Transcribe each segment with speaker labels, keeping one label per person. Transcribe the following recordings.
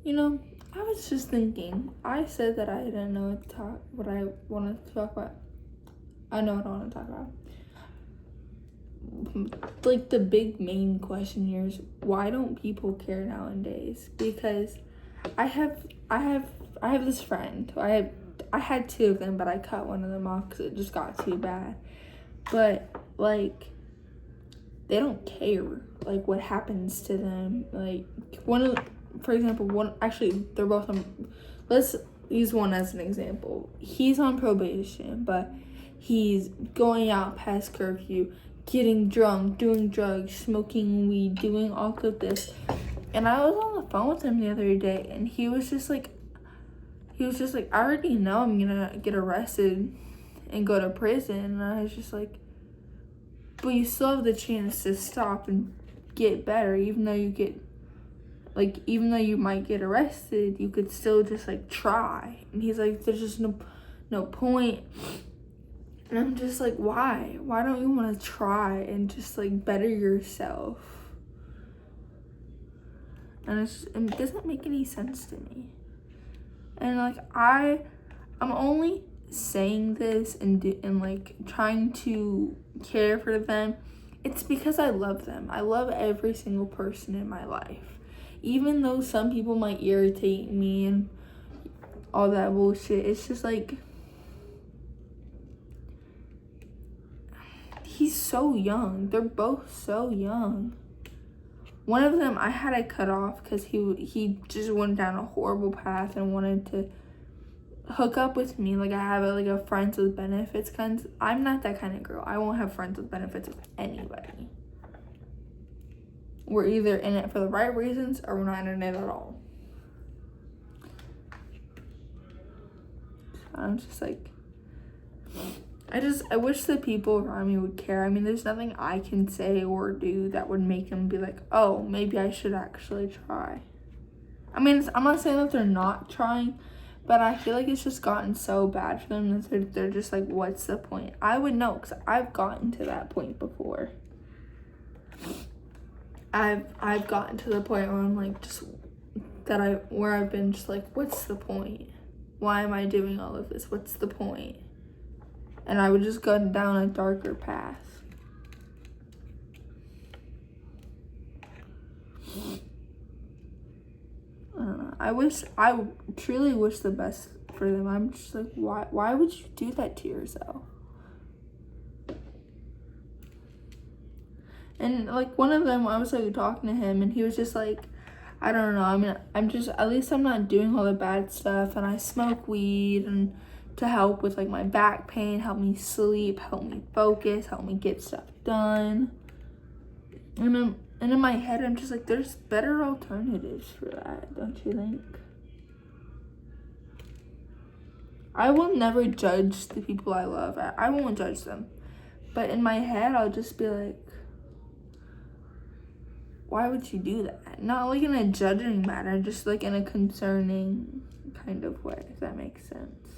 Speaker 1: You know, I was just thinking. I said that I didn't know what I wanted to talk about. I know what I want to talk about. Like the big main question here is why don't people care nowadays? Because I have this friend. I had two of them, but I cut one of them off because it just got too bad. But like, they don't care like what happens to them. Like for example, they're both on. Let's use one as an example. He's on probation, but he's going out past curfew, getting drunk, doing drugs, smoking weed, doing all of this. And I was on the phone with him the other day, and he was just like, I already know I'm gonna get arrested and go to prison. And I was just like, but you still have the chance to stop and get better, even though even though you might get arrested, you could still just like try. And he's like, there's just no point. And I'm just like, why? Why don't you want to try and just like better yourself? And it doesn't make any sense to me. And like I'm only saying this and like trying to care for them. It's because I love them. I love every single person in my life. Even though some people might irritate me and all that bullshit, it's just like, he's so young. They're both so young. One of them I had to cut off because he just went down a horrible path and wanted to hook up with me. Like I have a friends with benefits kind. I'm not that kind of girl. I won't have friends with benefits with anybody. We're either in it for the right reasons or we're not in it at all. I'm just like, I wish the people around me would care. I mean, there's nothing I can say or do that would make them be like, oh, maybe I should actually try. I mean, I'm not saying that they're not trying, but I feel like it's just gotten so bad for them that they're just like, what's the point? I would know because I've gotten to that point before. I've gotten to the point where I'm like, where I've been just like, what's the point? Why am I doing all of this? What's the point? And I would just go down a darker path. I don't know. I truly wish the best for them. I'm just like, why would you do that to yourself? And like one of them, I was like talking to him and he was just like, I don't know. I mean, at least I'm not doing all the bad stuff, and I smoke weed and to help with like my back pain, help me sleep, help me focus, help me get stuff done. And in my head, I'm just like, there's better alternatives for that, don't you think? I will never judge the people I love. I won't judge them. But in my head, I'll just be like, why would you do that? Not like in a judging manner, just like in a concerning kind of way, if that makes sense.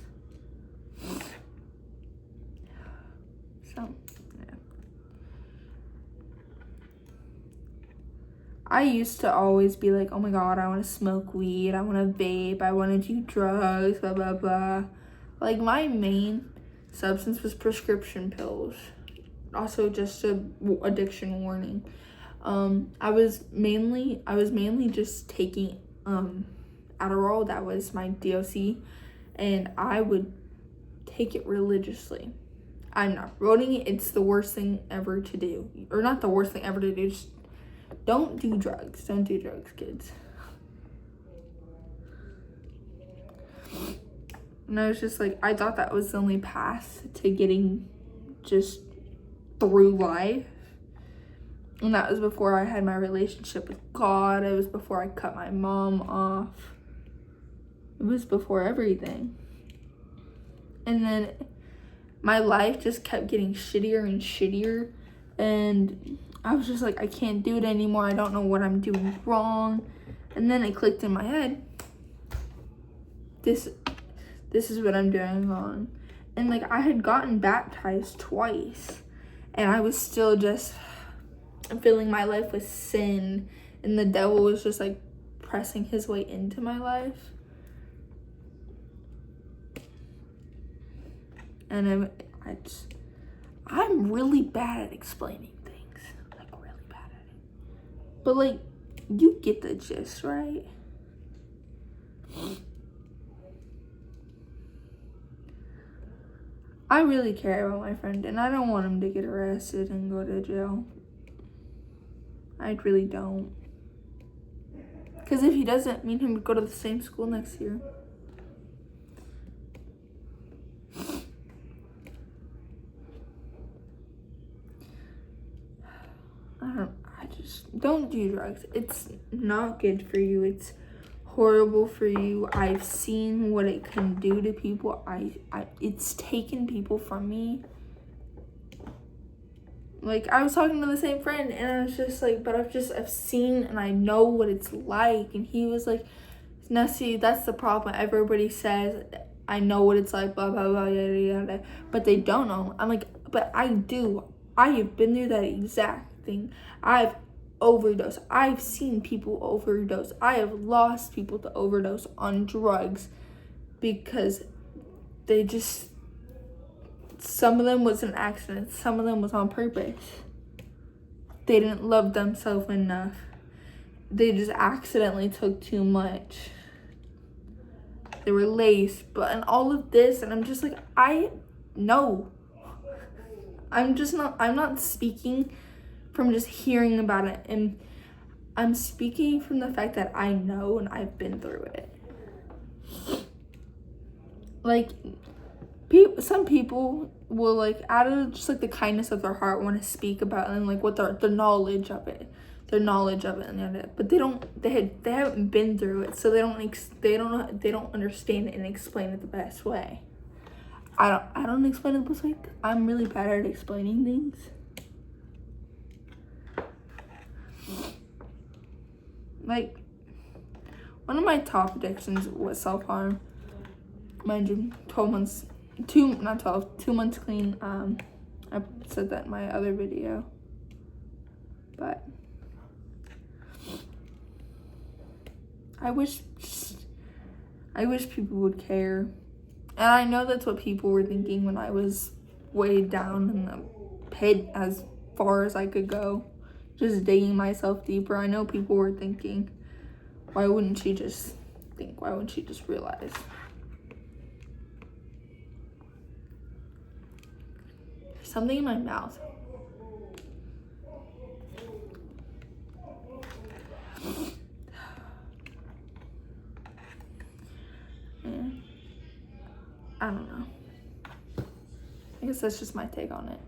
Speaker 1: So, yeah. I used to always be like, oh my god, I want to smoke weed, I want to vape, I want to do drugs, blah, blah, blah. Like, my main substance was prescription pills. Also, just a addiction warning. I was mainly just taking Adderall. That was my DOC, and I would take it religiously. I'm not promoting it. It's the worst thing ever to do, or not the worst thing ever to do. Just don't do drugs. Don't do drugs, kids. And I was just like, I thought that was the only path to getting just through life. And that was before I had my relationship with God. It was before I cut my mom off. It was before everything. And then my life just kept getting shittier and shittier. And I was just like, I can't do it anymore. I don't know what I'm doing wrong. And then it clicked in my head. This is what I'm doing wrong. And like, I had gotten baptized twice. And I was still just filling my life with sin, and the devil was just like pressing his way into my life. And I'm really bad at explaining things. Like, really bad at it. But, like, you get the gist, right? I really care about my friend, and I don't want him to get arrested and go to jail. I really don't. Because if he doesn't, me and him would go to the same school next year. I just don't do drugs. It's not good for you. It's horrible for you. I've seen what it can do to people. It's taken people from me. Like, I was talking to the same friend, and I was just like, but I've seen and I know what it's like. And he was like, now see, that's the problem. Everybody says, I know what it's like, blah, blah, blah, yada, yada. But they don't know. I'm like, but I do. I have been through that exact thing. I've overdosed. I've seen people overdose. I have lost people to overdose on drugs because they just, some of them was an accident. Some of them was on purpose. They didn't love themselves enough. They just accidentally took too much. They were laced, and all of this, and I'm just like, I know. I'm not speaking from just hearing about it, and I'm speaking from the fact that I know and I've been through it. Like, some people will, like, out of just like the kindness of their heart, want to speak about it and like what their knowledge of it, but they haven't been through it, so they don't understand it and explain it the best way. I don't explain it the best way. I'm really bad at explaining things. Like, one of my top addictions was self-harm. Mind you, 2 months clean. I said that in my other video. But I wish people would care. And I know that's what people were thinking when I was way down in the pit as far as I could go, just digging myself deeper. I know people were thinking, why wouldn't she just think? Why wouldn't she just realize? There's something in my mouth. I don't know. I guess that's just my take on it.